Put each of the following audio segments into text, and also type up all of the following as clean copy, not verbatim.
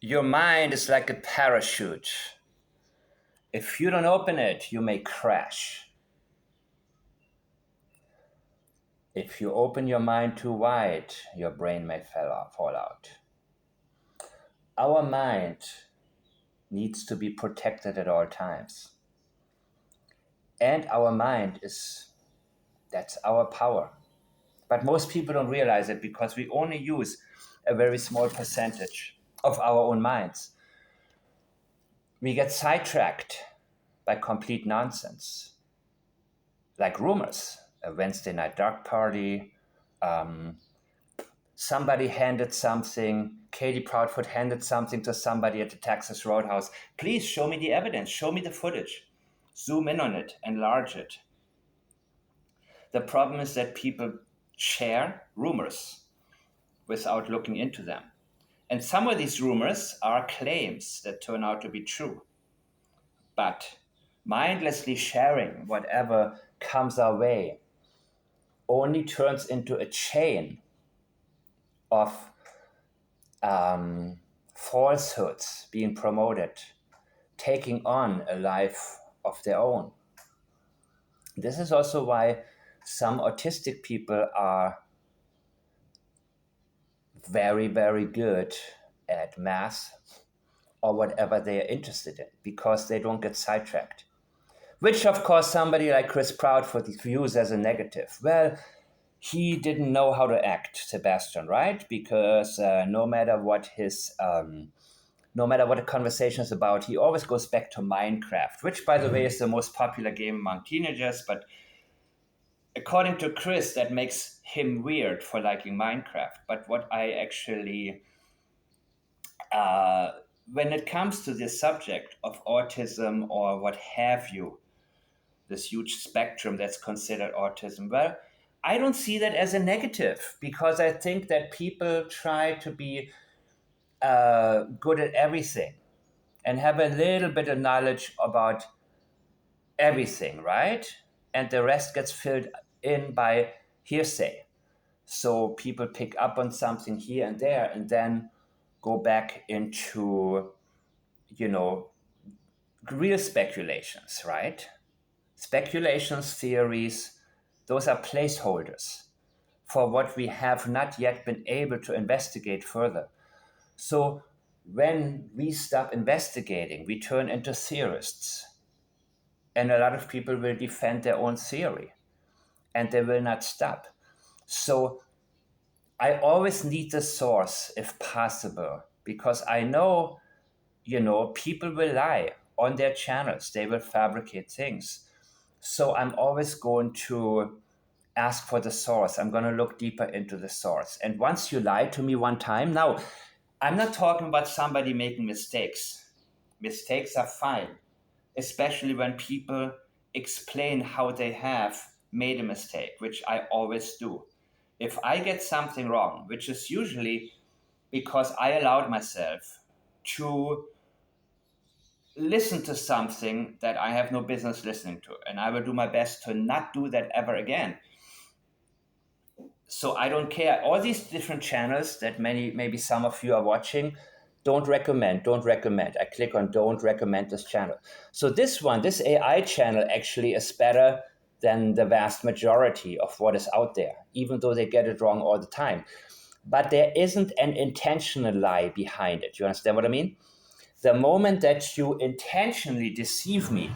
Your mind is like a parachute. If you don't open it, you may crash. If you open your mind too wide, your brain may fall out. Our mind needs to be protected at all times. And our mind that's our power. But most people don't realize it because we only use a very small percentage of our own minds. We get sidetracked by complete nonsense, like rumors, a Wednesday night dark party, um, somebody handed something, Katie Proudfoot handed something to somebody at the Texas Roadhouse. Please show me the evidence, show me the footage, zoom in on it, enlarge it. The problem is that people share rumors without looking into them. And some of these rumors are claims that turn out to be true. But mindlessly sharing whatever comes our way only turns into a chain of falsehoods being promoted, taking on a life of their own. This is also why some autistic people are very, very good at math or whatever they are interested in because they don't get sidetracked. Which, of course, somebody like Chris Proudfoot views as a negative. Well, he didn't know how to act, Sebastian, right? Because no matter what the conversation is about, he always goes back to Minecraft, which, by the way, is the most popular game among teenagers. But according to Chris, that makes him weird for liking Minecraft. But what I actually, when it comes to this subject of autism or what have you, this huge spectrum that's considered autism, well, I don't see that as a negative because I think that people try to be good at everything and have a little bit of knowledge about everything, right? And the rest gets filled in by hearsay. So people pick up on something here and there and then go back into, real speculations, right? Speculations, theories, those are placeholders for what we have not yet been able to investigate further. So when we stop investigating, we turn into theorists. And a lot of people will defend their own theory and they will not stop. So I always need the source if possible, because I know, people will lie on their channels, they will fabricate things. So I'm always going to ask for the source. I'm going to look deeper into the source. And once you lie to me one time, now I'm not talking about somebody making mistakes. Mistakes are fine, especially when people explain how they have made a mistake, which I always do. If I get something wrong, which is usually because I allowed myself to listen to something that I have no business listening to, and I will do my best to not do that ever again. So I don't care. All these different channels that maybe some of you are watching, don't recommend. I click on don't recommend this channel. So this AI channel actually is better than the vast majority of what is out there, even though they get it wrong all the time. But there isn't an intentional lie behind it. You understand what I mean? The moment that you intentionally deceive me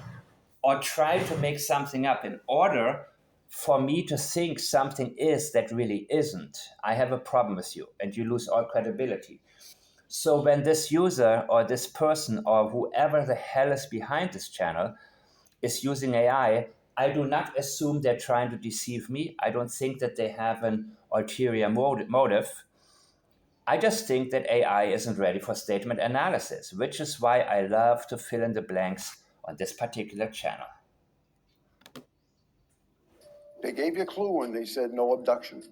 or try to make something up in order for me to think something is that really isn't, I have a problem with you and you lose all credibility. So when this user or this person or whoever the hell is behind this channel is using AI, I do not assume they're trying to deceive me. I don't think that they have an ulterior motive. I just think that AI isn't ready for statement analysis, which is why I love to fill in the blanks on this particular channel. They gave you a clue when they said no abduction.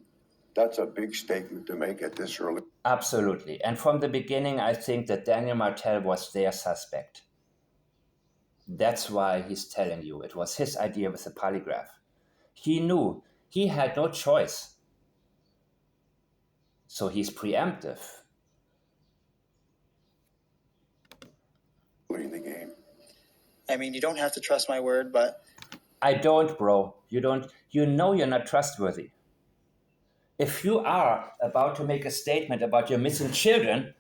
That's a big statement to make at this early. Absolutely. And from the beginning, I think that Daniel Martel was their suspect. That's why he's telling you it was his idea with the polygraph. He knew he had no choice. So he's preemptive. I mean, you don't have to trust my word, but... I don't, bro. You don't. You know you're not trustworthy. If you are about to make a statement about your missing children,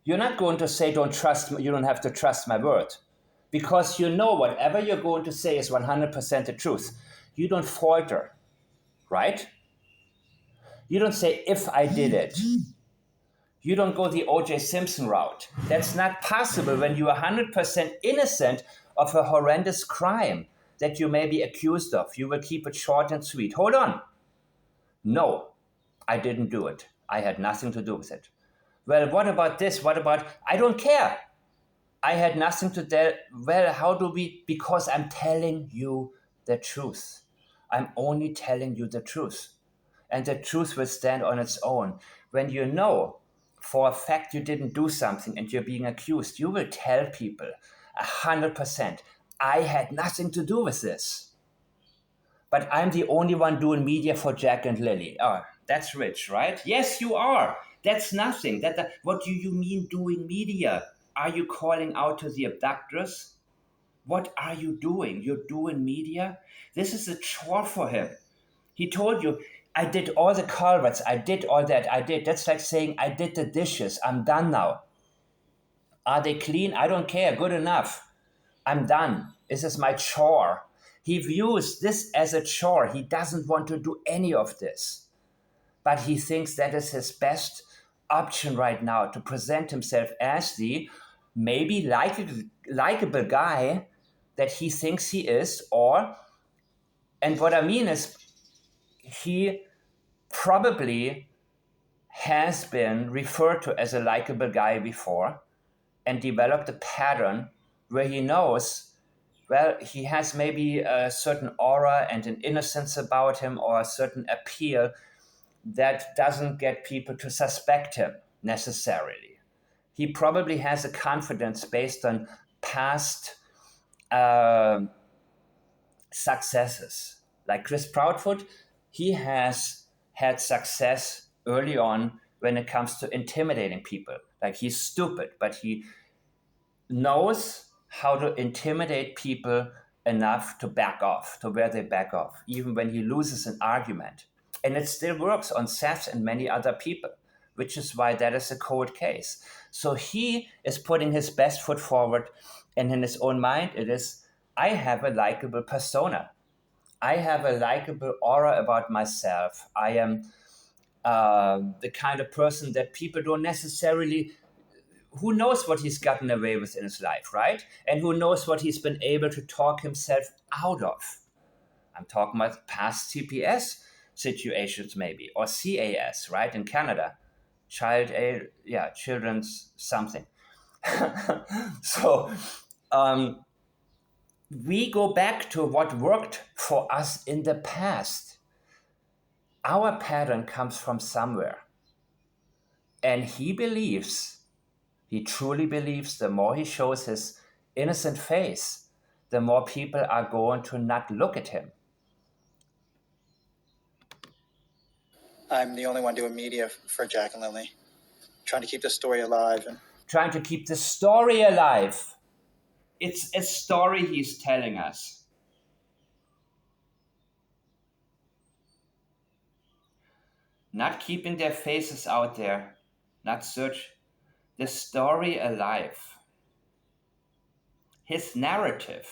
you're not going to say, don't trust me, you don't have to trust my word. Because you know whatever you're going to say is 100% the truth. You don't falter, right? You don't say, if I did it. You don't go the O.J. Simpson route. That's not possible when you are 100% innocent of a horrendous crime that you may be accused of. You will keep it short and sweet. Hold on. No, I didn't do it. I had nothing to do with it. Well, what about this? What about, I don't care. I had nothing to tell. Well, how do we? Because I'm telling you the truth. I'm only telling you the truth. And the truth will stand on its own. When you know for a fact you didn't do something and you're being accused, you will tell people 100%, I had nothing to do with this. But I'm the only one doing media for Jack and Lily. Oh, that's rich, right? Yes, you are. That's nothing. What do you mean doing media? Are you calling out to the abductors? What are you doing? You're doing media? This is a chore for him. He told you, I did all the culverts. I did all that. I did. That's like saying, I did the dishes. I'm done now. Are they clean? I don't care. Good enough. I'm done. This is my chore. He views this as a chore. He doesn't want to do any of this. But he thinks that is his best option right now, to present himself as the maybe likable guy that he thinks he is. And what I mean is, he probably has been referred to as a likable guy before and developed a pattern where he knows, well, he has maybe a certain aura and an innocence about him, or a certain appeal that doesn't get people to suspect him necessarily. He probably has a confidence based on past successes. Like Chris Proudfoot, he has had success early on when it comes to intimidating people. Like, he's stupid, but he knows how to intimidate people enough to back off, to where they back off, even when he loses an argument. And it still works on Seth and many other people, which is why that is a cold case. So he is putting his best foot forward, and in his own mind, it is, I have a likable persona. I have a likable aura about myself. I am the kind of person that people don't necessarily, who knows what he's gotten away with in his life, right? And who knows what he's been able to talk himself out of. I'm talking about past CPS situations maybe, or CAS, right, in Canada. Children's something. So we go back to what worked for us in the past. Our pattern comes from somewhere. And he truly believes, the more he shows his innocent face, the more people are going to not look at him. I'm the only one doing media for Jack and Lily, trying to keep the story alive. Trying to keep the story alive. It's a story he's telling us. Not keeping their faces out there, not search the story alive. His narrative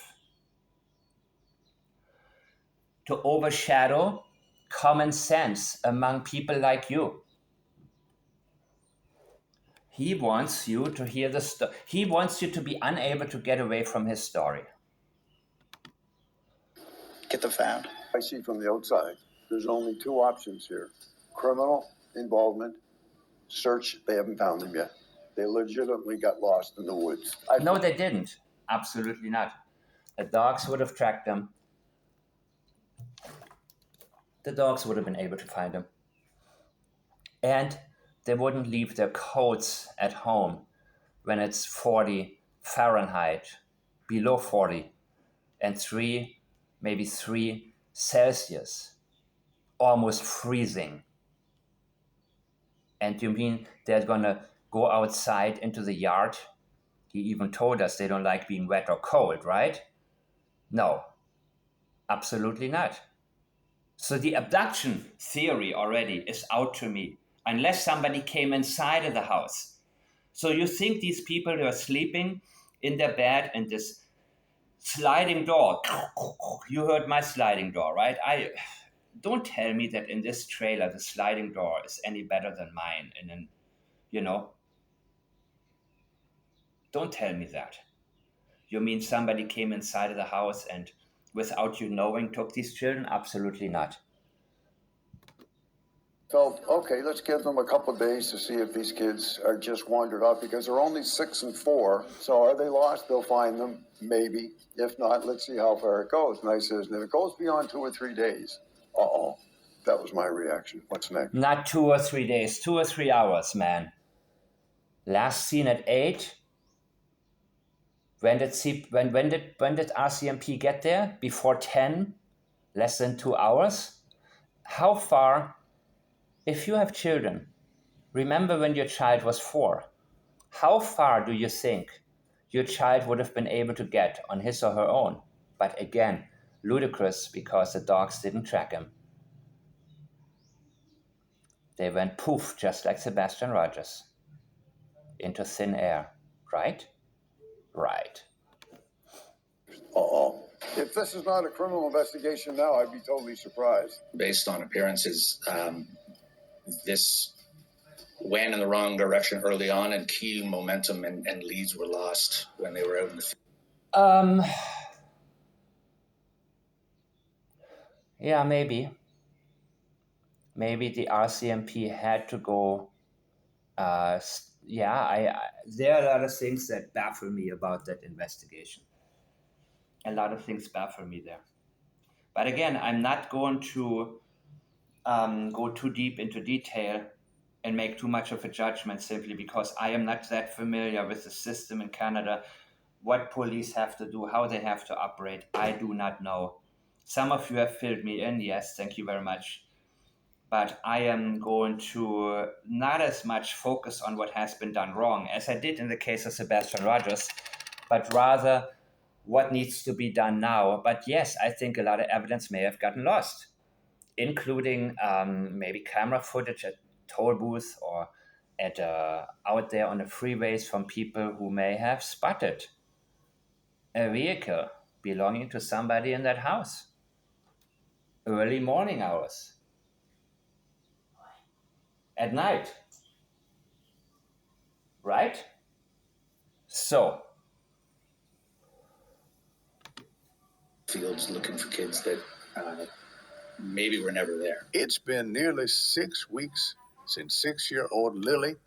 to overshadow common sense among people like you. He wants you to hear the story. He wants you to be unable to get away from his story. Get them found. I see from the outside, there's only two options here. Criminal involvement, search, they haven't found him yet. They legitimately got lost in the woods. No, they didn't. Absolutely not. The dogs would have tracked them. The dogs would have been able to find him. And they wouldn't leave their coats at home when it's 40 Fahrenheit, below 40, and maybe 3 Celsius, almost freezing. And you mean they're gonna go outside into the yard He even told us they don't like being wet or cold, right? No, absolutely not. So the abduction theory already is out to me, unless somebody came inside of the house. So you think these people who are sleeping in their bed and this sliding door, you heard my sliding door, right? I don't tell me that in this trailer the sliding door is any better than mine. And then, you know, don't tell me that. You mean somebody came inside of the house and without you knowing took these children? Absolutely not. Felt, okay, let's give them a couple of days to see if these kids are just wandered off because they're only 6 and 4. So are they lost? They'll find them, maybe. If not, let's see how far it goes. And I says, and if it goes beyond 2 or 3 days, uh-oh. That was my reaction. What's next? Not 2 or 3 days, 2 or 3 hours, man. Last seen at 8. When did RCMP get there? Before 10? Less than 2 hours? How far, if you have children, remember when your child was 4, how far do you think your child would have been able to get on his or her own? But again, ludicrous because the dogs didn't track him. They went poof, just like Sebastian Rogers, into thin air, right? Right. Uh-oh. If this is not a criminal investigation now, I'd be totally surprised. Based on appearances, this went in the wrong direction early on, and key momentum and leads were lost when they were out in the field. Yeah, maybe. Maybe the RCMP had to go. There are a lot of things that baffle me about that investigation. A lot of things baffle me there. But again, I'm not going to go too deep into detail and make too much of a judgment simply because I am not that familiar with the system in Canada, what police have to do, how they have to operate. I do not know. Some of you have filled me in, yes, thank you very much. But I am going to not as much focus on what has been done wrong as I did in the case of Sebastian Rogers, but rather what needs to be done now. But yes, I think a lot of evidence may have gotten lost, including maybe camera footage at toll booths or at out there on the freeways from people who may have spotted a vehicle belonging to somebody in that house. Early morning hours. At night. Right? So, Fields looking for kids that maybe were never there. It's been nearly 6 weeks since 6-year-old Lily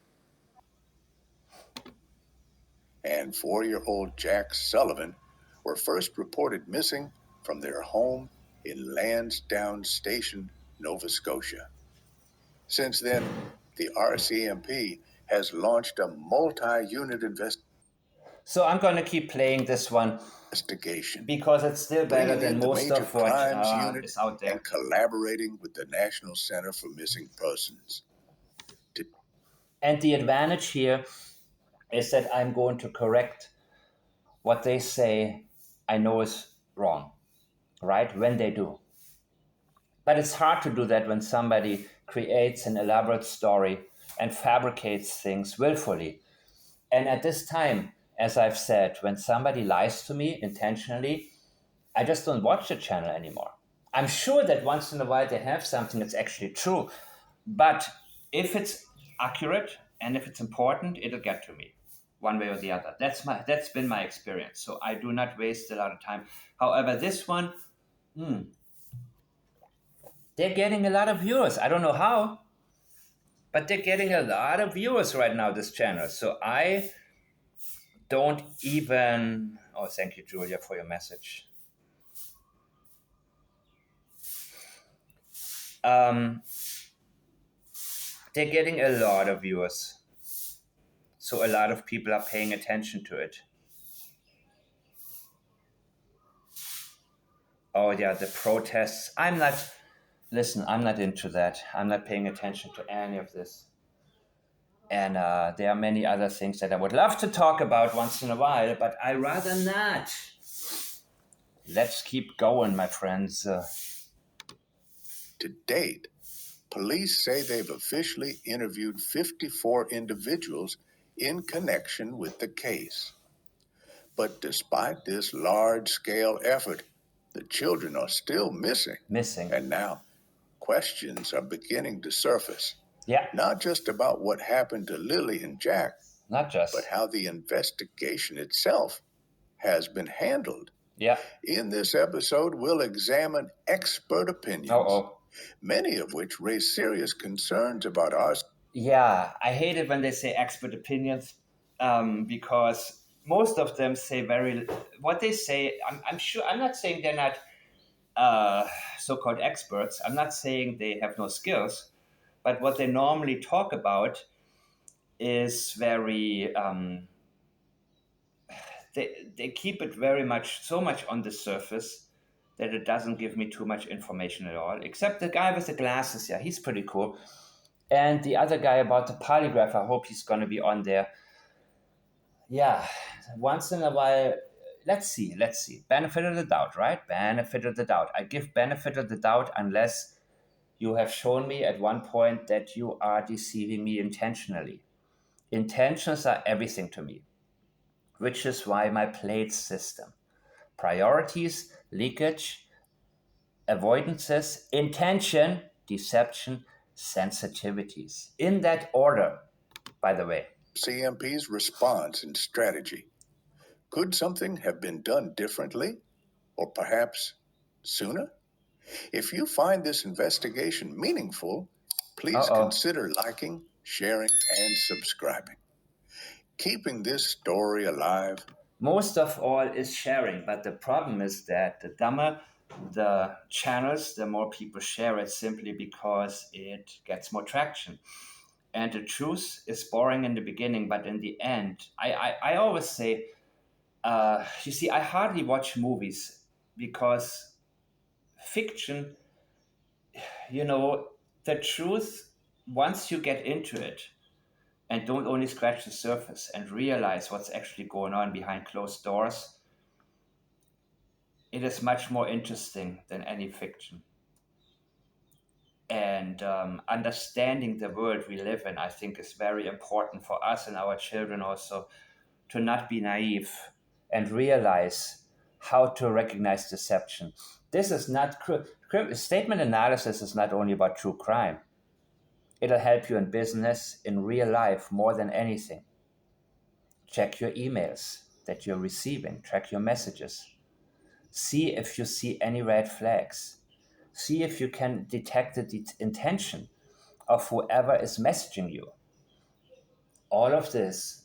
and 4-year-old Jack Sullivan were first reported missing from their home in Lansdowne Station, Nova Scotia. Since then, the RCMP has launched a multi-unit so I'm going to keep playing this one investigation because it's still better than most of what is out there. and collaborating with the National Center for Missing Persons. And the advantage here is that I'm going to correct what they say I know is wrong, right? When they do. But it's hard to do that when somebody creates an elaborate story and fabricates things willfully. And at this time, as I've said, when somebody lies to me intentionally, I just don't watch the channel anymore. I'm sure that once in a while they have something that's actually true. But if it's accurate and if it's important, it'll get to me one way or the other. That's been my experience. So I do not waste a lot of time. However, this one, they're getting a lot of viewers. I don't know how, but they're getting a lot of viewers right now, this channel. So I don't even... Oh, thank you, Julia, for your message. They're getting a lot of viewers. So a lot of people are paying attention to it. Oh yeah, the protests. I'm not into that. I'm not paying attention to any of this. And there are many other things that I would love to talk about once in a while, but I rather not. Let's keep going, my friends. To date, police say they've officially interviewed 54 individuals in connection with the case. But despite this large-scale effort, the children are still missing. And now, questions are beginning to surface. Yeah. Not just about what happened to Lily and Jack, Not just. but how the investigation itself has been handled. Yeah. In this episode, we'll examine expert opinions, many of which raise serious concerns about our... Yeah, I hate it when they say expert opinions, because most of them say what they say, I'm sure, I'm not saying they're not so-called experts. I'm not saying they have no skills, but what they normally talk about is very, they keep it so much on the surface that it doesn't give me too much information at all, except the guy with the glasses. Yeah, he's pretty cool. And the other guy about the polygraph, I hope he's going to be on there. Yeah, once in a while, let's see. Benefit of the doubt, right? Benefit of the doubt. I give benefit of the doubt unless you have shown me at one point that you are deceiving me intentionally. Intentions are everything to me, which is why my plate system. Priorities, leakage, avoidances, intention, deception, sensitivities. In that order, by the way. CMP's response and strategy. Could something have been done differently? Or perhaps sooner? If you find this investigation meaningful, please consider liking, sharing, and subscribing. Keeping this story alive. Most of all is sharing, but the problem is that the dumber the channels, the more people share it, simply because it gets more traction. And the truth is boring in the beginning, but in the end, I always say, you see, I hardly watch movies because fiction, the truth, once you get into it and don't only scratch the surface and realize what's actually going on behind closed doors, it is much more interesting than any fiction. And understanding the world we live in, I think, is very important for us and our children also, to not be naive and realize how to recognize deception. This is not statement analysis is not only about true crime. It'll help you in business, in real life, more than anything. Check your emails that you're receiving. Track your messages. See if you see any red flags. See if you can detect the intention of whoever is messaging you. All of this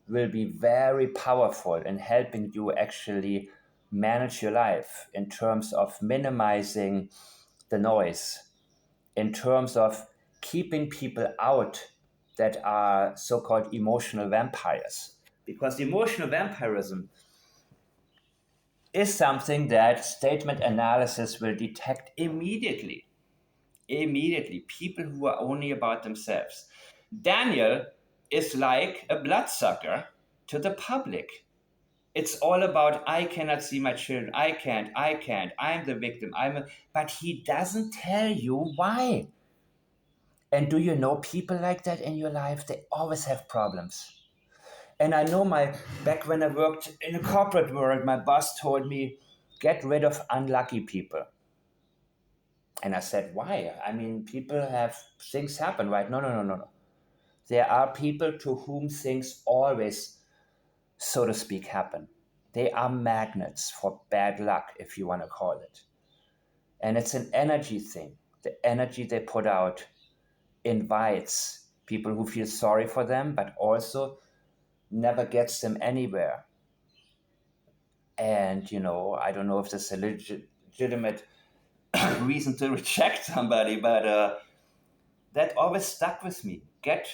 will be very powerful in helping you actually manage your life in terms of minimizing the noise, in terms of keeping people out that are so-called emotional vampires. Because emotional vampirism is something that statement analysis will detect immediately. People who are only about themselves. Daniel is like a bloodsucker to the public. It's all about, I cannot see my children, I can't, I'm the victim, but he doesn't tell you why. And do you know people like that in your life? They always have problems. And I know back when I worked in the corporate world, my boss told me, get rid of unlucky people. And I said, why? I mean, things happen, right? No. There are people to whom things always, so to speak, happen. They are magnets for bad luck, if you want to call it. And it's an energy thing. The energy they put out invites people who feel sorry for them, but also never gets them anywhere. And, I don't know if this is a legitimate reason to reject somebody, but that always stuck with me. Get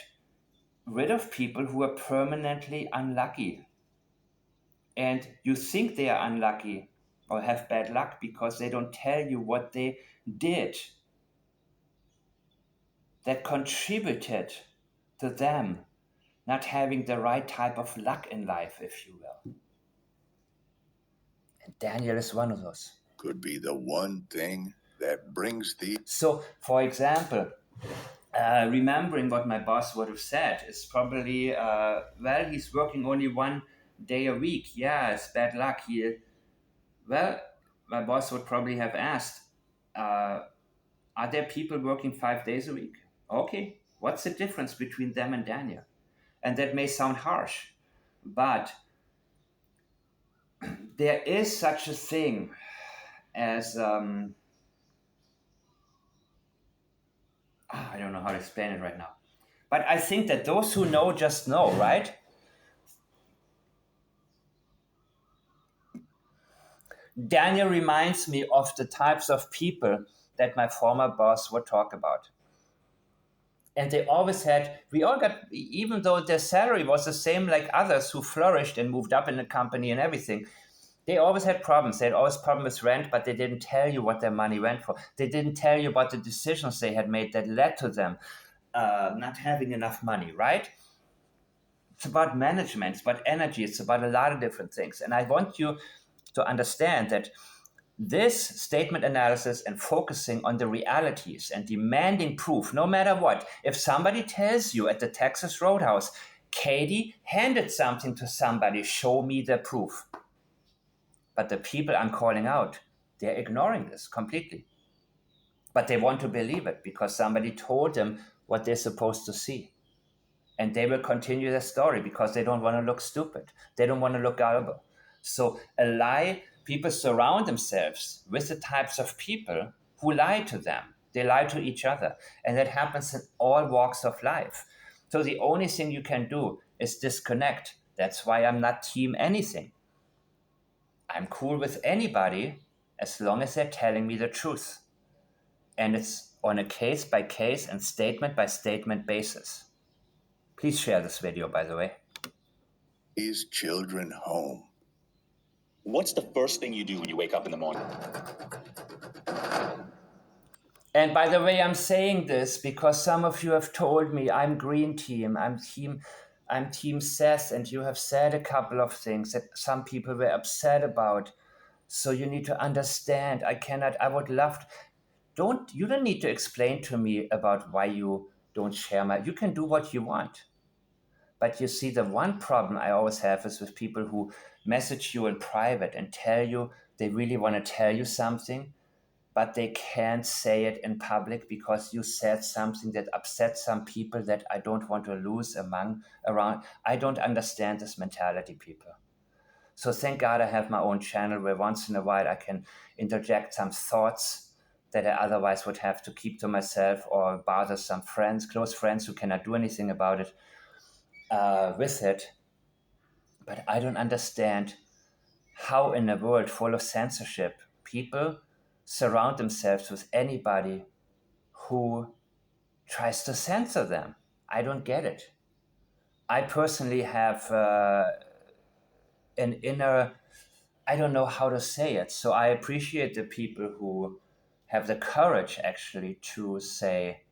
rid of people who are permanently unlucky. And you think they are unlucky or have bad luck because they don't tell you what they did that contributed to them not having the right type of luck in life, if you will. And Daniel is one of those. Could be the one thing that brings the... So, for example, remembering what my boss would have said is probably, well, he's working only 1 day a week. Yeah, it's bad luck. Well, my boss would probably have asked, are there people working 5 days a week? Okay, what's the difference between them and Daniel? And that may sound harsh, but there is such a thing as, I don't know how to explain it right now. But I think that those who know just know, right? Daniel reminds me of the types of people that my former boss would talk about. And they always had, we all got, even though their salary was the same like others who flourished and moved up in the company and everything, they always had problems. They had always problems with rent, but they didn't tell you what their money went for. They didn't tell you about the decisions they had made that led to them not having enough money, right? It's about management, it's about energy, it's about a lot of different things. And I want you to understand that this statement analysis and focusing on the realities and demanding proof, no matter what, if somebody tells you at the Texas Roadhouse, Katie handed something to somebody, show me the proof. But the people I'm calling out, they're ignoring this completely. But they want to believe it because somebody told them what they're supposed to see. And they will continue their story because they don't want to look stupid. They don't want to look gullible. So a lie, people surround themselves with the types of people who lie to them. They lie to each other. And that happens in all walks of life. So the only thing you can do is disconnect. That's why I'm not team anything. I'm cool with anybody as long as they're telling me the truth. And it's on a case by case and statement by statement basis. Please share this video, by the way. These children home. What's the first thing you do when you wake up in the morning? And by the way, I'm saying this because some of you have told me I'm green team, I'm team Seth, and you have said a couple of things that some people were upset about. So you need to understand, I would love to, you don't need to explain to me about why you don't share you can do what you want. But you see, the one problem I always have is with people who message you in private and tell you they really want to tell you something, but they can't say it in public because you said something that upset some people that I don't want to lose around. I don't understand this mentality, people. So thank God I have my own channel where once in a while I can interject some thoughts that I otherwise would have to keep to myself or bother some friends, close friends who cannot do anything about it with it. But I don't understand how in a world full of censorship, people surround themselves with anybody who tries to censor them. I don't get it. I personally have an inner, I don't know how to say it. So I appreciate the people who have the courage actually to say,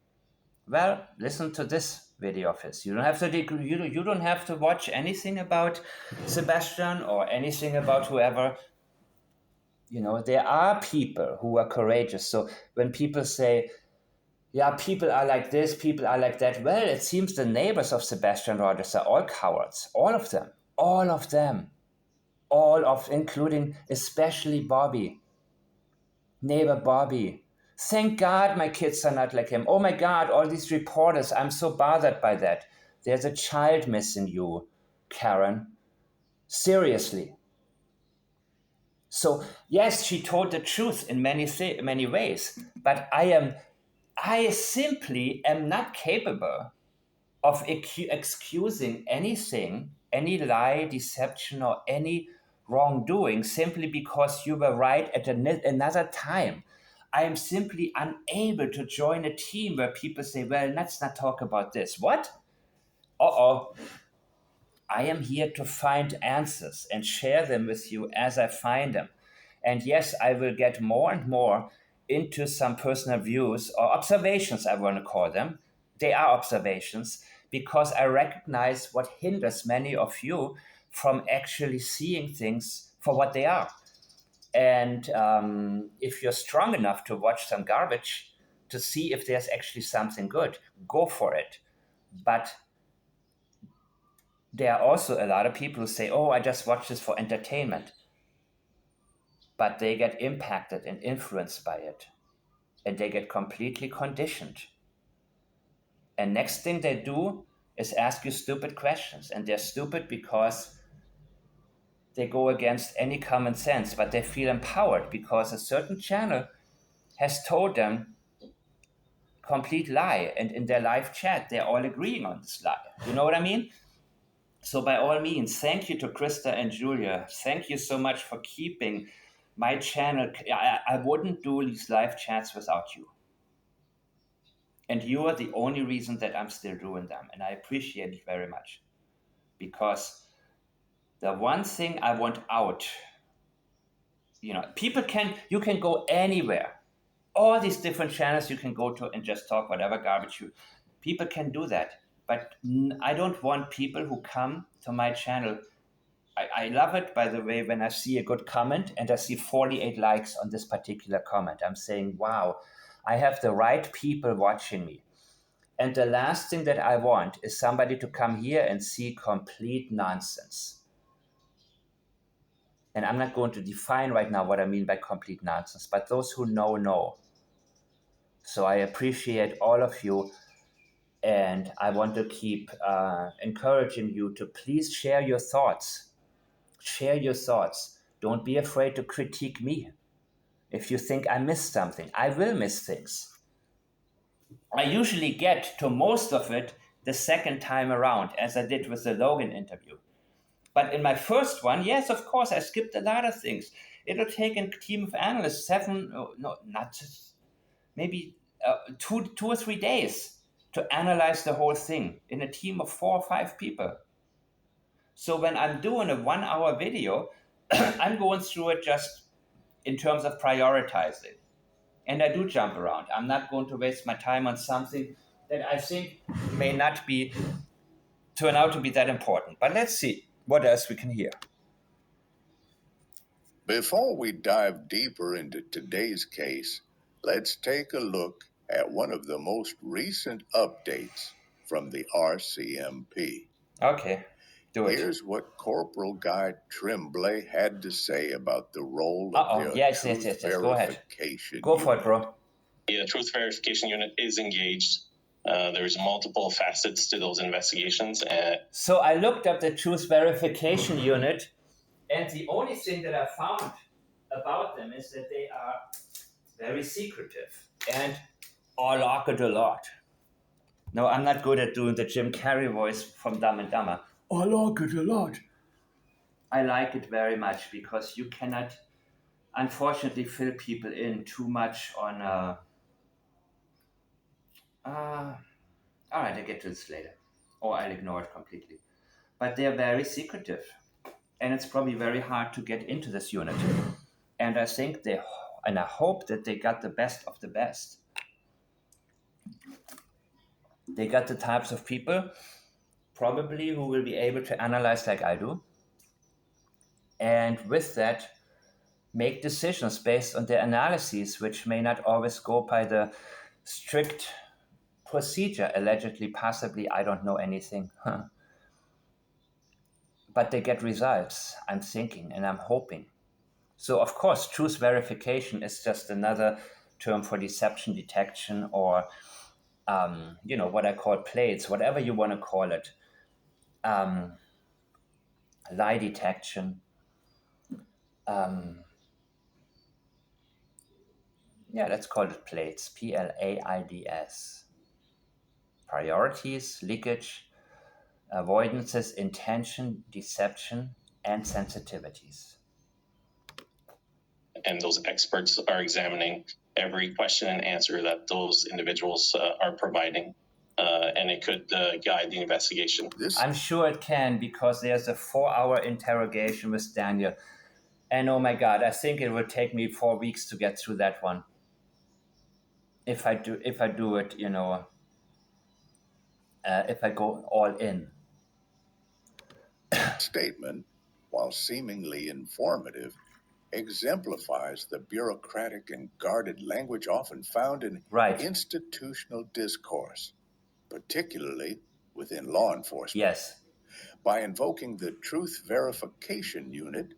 well, listen to this video of his. You don't have to you don't have to watch anything about Sebastian or anything about whoever. You know, there are people who are courageous. So when people say, yeah, people are like this, people are like that, well, it seems the neighbors of Sebastian Rogers are all cowards. All of them, including especially Bobby, neighbor Bobby. Thank God my kids are not like him. Oh my God, all these reporters, I'm so bothered by that. There's a child missing you, Karen. Seriously. So yes, she told the truth in many ways, but I simply am not capable of excusing anything, any lie, deception, or any wrongdoing simply because you were right at another time. I am simply unable to join a team where people say, well, let's not talk about this. What? Uh-oh. I am here to find answers and share them with you as I find them. And yes, I will get more and more into some personal views or observations, I want to call them. They are observations because I recognize what hinders many of you from actually seeing things for what they are. And if you're strong enough to watch some garbage to see if there's actually something good, go for it. But there are also a lot of people who say, oh, I just watch this for entertainment. But they get impacted and influenced by it. And they get completely conditioned. And next thing they do is ask you stupid questions. And they're stupid because they go against any common sense, but they feel empowered because a certain channel has told them complete lie. And in their live chat, they're all agreeing on this lie. You know what I mean? So by all means, thank you to Krista and Julia. Thank you so much for keeping my channel. I wouldn't do these live chats without you. And you are the only reason that I'm still doing them. And I appreciate it very much. Because the one thing I want out, you can go anywhere. All these different channels you can go to and just talk whatever garbage people can do that. But I don't want people who come to my channel. I love it, by the way, when I see a good comment and I see 48 likes on this particular comment. I'm saying, wow, I have the right people watching me. And the last thing that I want is somebody to come here and see complete nonsense. And I'm not going to define right now what I mean by complete nonsense, but those who know. So I appreciate all of you. And I want to keep encouraging you to please share your thoughts. Share your thoughts. Don't be afraid to critique me. If you think I missed something, I will miss things. I usually get to most of it the second time around, as I did with the Logan interview. But in my first one, yes, of course, I skipped a lot of things. It'll take a team of analysts maybe 2 or 3 days to analyze the whole thing in a team of 4 or 5 people. So when I'm doing a 1-hour video, I'm going through it just in terms of prioritizing. And I do jump around. I'm not going to waste my time on something that I think may not turn out to be that important. But let's see what else we can hear. Before we dive deeper into today's case, let's take a look at one of the most recent updates from the RCMP. Okay, do it. Here's what Corporal Guy Tremblay had to say about the role of the Yes. Go ahead. Go for it, bro. The Truth Verification Unit is engaged. There's multiple facets to those investigations. So I looked up the Truth Verification Unit, and the only thing that I found about them is that they are very secretive and I like it a lot. No, I'm not good at doing the Jim Carrey voice from Dumb and Dumber. I like it a lot. I like it very much because you cannot, unfortunately, fill people in too much on all right, I'll get to this later. Or I'll ignore it completely. But they're very secretive. And it's probably very hard to get into this unit. And I think I hope that they got the best of the best. They got the types of people probably who will be able to analyze like I do. And with that, make decisions based on their analyses, which may not always go by the strict procedure, allegedly, possibly, I don't know anything. But they get results, I'm thinking, and I'm hoping. So, of course, truth verification is just another term for deception detection or, what I call plates, whatever you want to call it. Lie detection. Let's call it plates, PLAIDS. Priorities, leakage, avoidances, intention, deception, and sensitivities. And those experts are examining every question and answer that those individuals are providing. And it could guide the investigation. I'm sure it can, because there's a 4-hour interrogation with Daniel. And oh my God, I think it will take me 4 weeks to get through that one. If I do it, if I go all in. Statement, while seemingly informative, exemplifies the bureaucratic and guarded language often found in Right. institutional discourse, particularly within law enforcement. Yes. By invoking the Truth Verification Unit,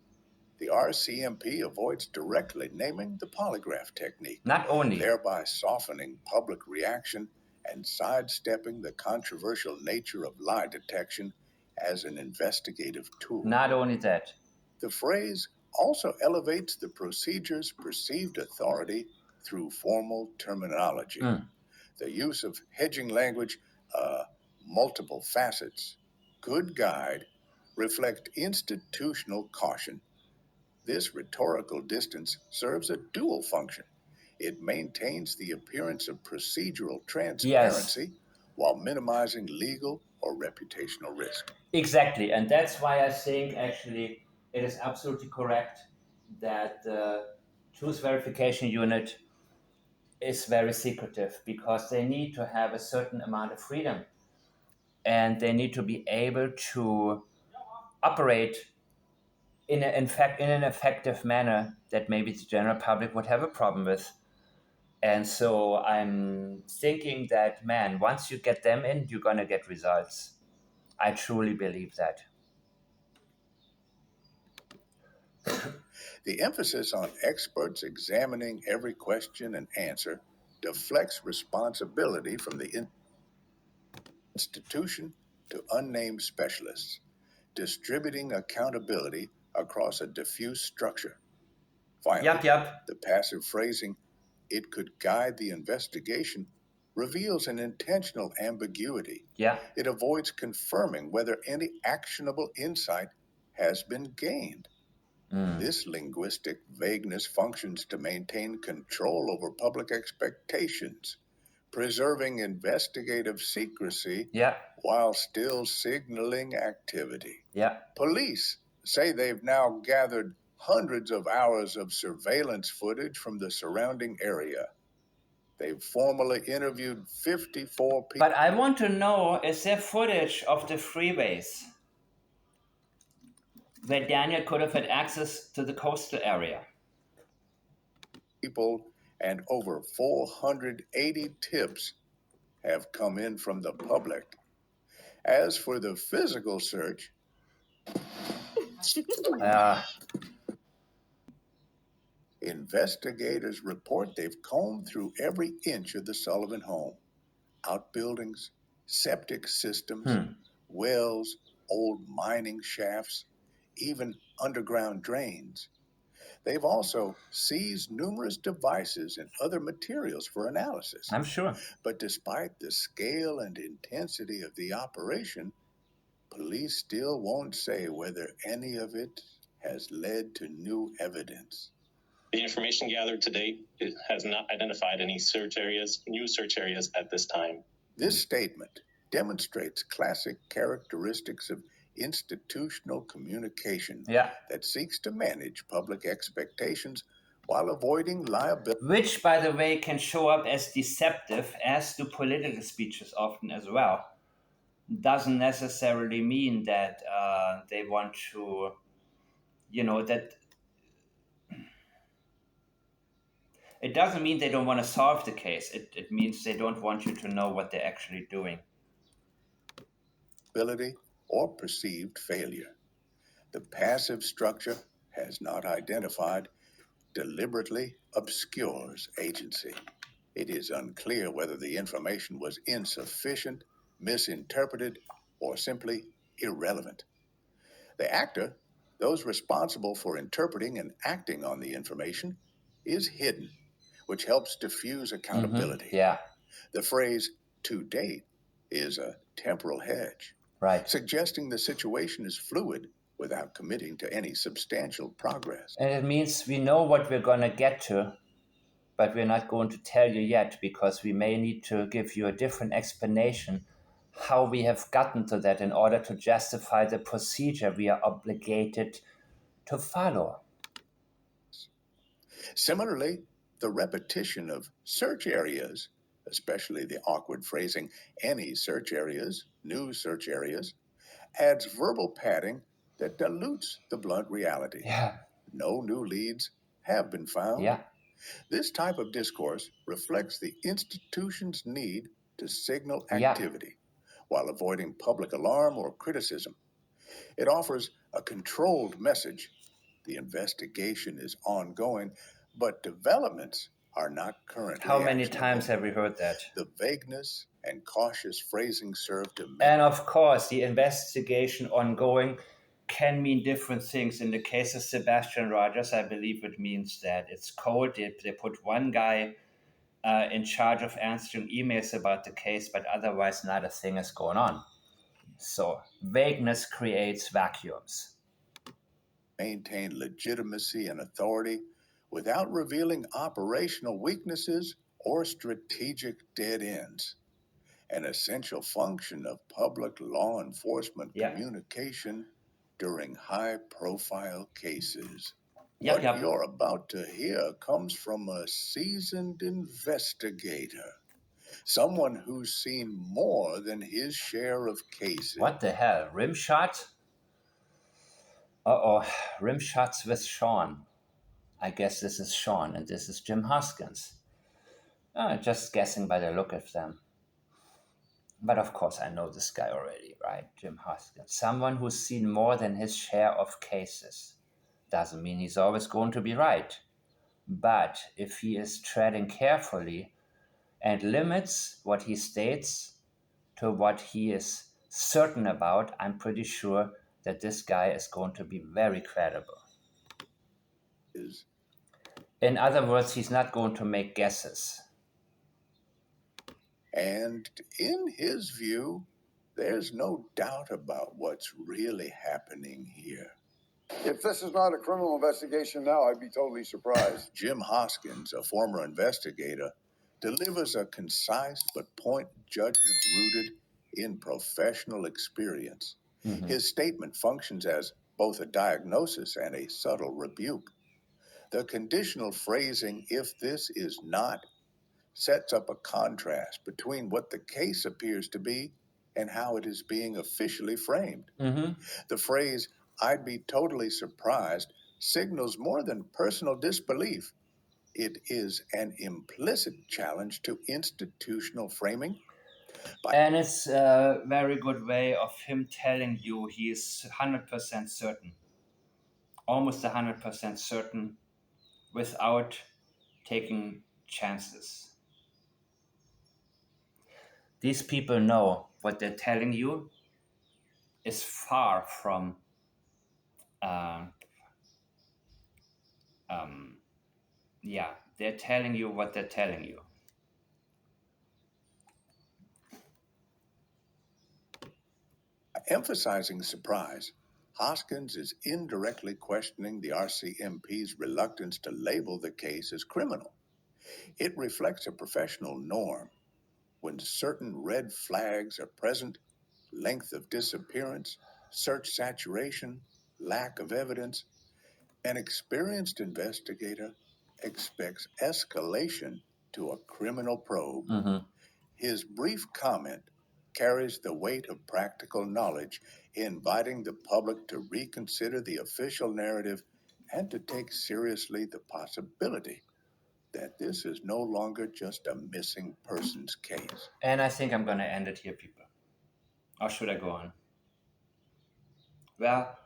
the RCMP avoids directly naming the polygraph technique, Not only. thereby softening public reaction and sidestepping the controversial nature of lie detection as an investigative tool. Not only that. The phrase also elevates the procedure's perceived authority through formal terminology. The use of hedging language, multiple facets, could guide, reflect institutional caution. This rhetorical distance serves a dual function. It maintains the appearance of procedural transparency while minimizing legal or reputational risk. Exactly, and that's why I think actually it is absolutely correct that the Truth Verification Unit is very secretive, because they need to have a certain amount of freedom, and they need to be able to operate in an effective manner that maybe the general public would have a problem with. And so I'm thinking that, man, once you get them in, you're going to get results. I truly believe that. The emphasis on experts examining every question and answer deflects responsibility from the institution to unnamed specialists, distributing accountability across a diffuse structure. Finally, the passive phrasing, "it could guide the investigation," reveals an intentional ambiguity. It avoids confirming whether any actionable insight has been gained. This linguistic vagueness functions to maintain control over public expectations, preserving investigative secrecy while still signaling activity. Police say they've now gathered hundreds of hours of surveillance footage from the surrounding area. They've formally interviewed 54 people. But I want to know, is there footage of the freeways where Daniel could have had access to the coastal area? People and over 480 tips have come in from the public. As for the physical search, investigators report they've combed through every inch of the Sullivan home. Outbuildings, septic systems, wells, old mining shafts, even underground drains. They've also seized numerous devices and other materials for analysis. I'm sure. But despite the scale and intensity of the operation, police still won't say whether any of it has led to new evidence. The information gathered to date has not identified any new search areas at this time. This statement demonstrates classic characteristics of institutional communication that seeks to manage public expectations while avoiding liability. Which, by the way, can show up as deceptive, as do political speeches often as well. Doesn't necessarily mean that they want to, that it doesn't mean they don't want to solve the case. It means they don't want you to know what they're actually doing. Ability or perceived failure. The passive structure has not identified, deliberately obscures agency. It is unclear whether the information was insufficient, misinterpreted, or simply irrelevant. The actor, those responsible for interpreting and acting on the information, is hidden, which helps diffuse accountability. The phrase "to date" is a temporal hedge, suggesting the situation is fluid without committing to any substantial progress. And it means we know what we're going to get to, but we're not going to tell you yet, because we may need to give you a different explanation how we have gotten to that in order to justify the procedure we are obligated to follow. Similarly, the repetition of search areas, especially the awkward phrasing, any search areas, new search areas, adds verbal padding that dilutes the blunt reality. Yeah. No new leads have been found. Yeah. This type of discourse reflects the institution's need to signal Yeah. activity while avoiding public alarm or criticism. It offers a controlled message. The investigation is ongoing, but developments are not currently How many actionable. times have we heard that? The vagueness and cautious phrasing serve to make And of course, the investigation ongoing can mean different things. In the case of Sebastian Rogers, I believe it means that it's cold. They put one guy in charge of answering emails about the case, but otherwise not a thing is going on. So vagueness creates vacuums. maintain legitimacy and authority without revealing operational weaknesses or strategic dead ends. An essential function of public law enforcement Yeah. communication during high-profile cases. Yep, What yep. you're about to hear comes from a seasoned investigator, someone who's seen more than his share of cases. What the hell? Rim shot? Uh-oh. Rim shots with Sean. I guess this is Sean and this is Jim Hoskins. Just guessing by the look of them. But of course, I know this guy already, right? Jim Hoskins. Someone who's seen more than his share of cases. Doesn't mean he's always going to be right. But if he is treading carefully and limits what he states to what he is certain about, I'm pretty sure that this guy is going to be very credible. In other words, he's not going to make guesses. And in his view, there's no doubt about what's really happening here. If this is not a criminal investigation now, I'd be totally surprised. Jim Hoskins, a former investigator, delivers a concise but point judgment rooted in professional experience. Mm-hmm. His statement functions as both a diagnosis and a subtle rebuke. The conditional phrasing, if this is not, sets up a contrast between what the case appears to be and how it is being officially framed. Mm-hmm. The phrase, "I'd be totally surprised," signals more than personal disbelief. It is an implicit challenge to institutional framing. And it's a very good way of him telling you he is 100% certain, almost 100% certain, without taking chances. These people know what they're telling you is far from they're telling you what they're telling you. Emphasizing surprise, Hoskins is indirectly questioning the RCMP's reluctance to label the case as criminal. It reflects a professional norm. When certain red flags are present, length of disappearance, search saturation, lack of evidence, an experienced investigator expects escalation to a criminal probe. Mm-hmm. His brief comment carries the weight of practical knowledge, inviting the public to reconsider the official narrative and to take seriously the possibility that this is no longer just a missing persons case. And I think I'm going to end it here, people. Or should I go on? Well,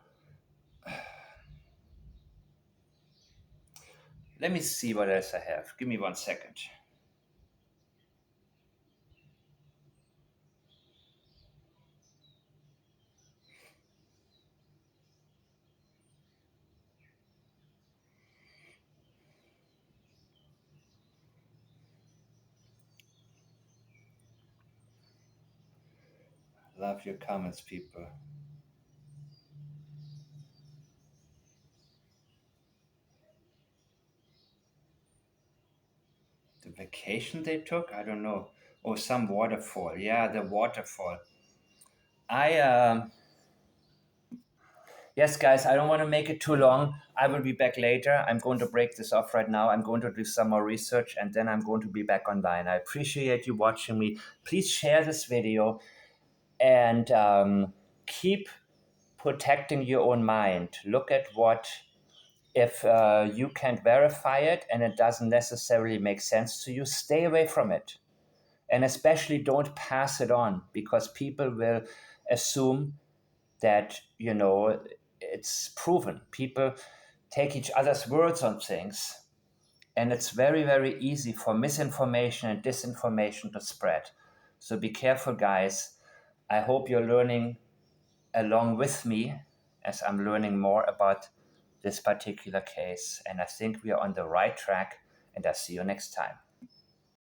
let me see what else I have. Give me 1 second. Love your comments, people. The vacation they took? I don't know. Oh, some waterfall. Yeah, the waterfall. Yes, guys, I don't want to make it too long. I will be back later. I'm going to break this off right now. I'm going to do some more research and then I'm going to be back online. I appreciate you watching me. Please share this video and keep protecting your own mind. Look at what, if you can't verify it and it doesn't necessarily make sense to you, stay away from it. And especially don't pass it on, because people will assume that, you know, it's proven. People take each other's words on things, and it's very, very easy for misinformation and disinformation to spread. So be careful, guys. I hope you're learning along with me as I'm learning more about this particular case. And I think we are on the right track, and I'll see you next time.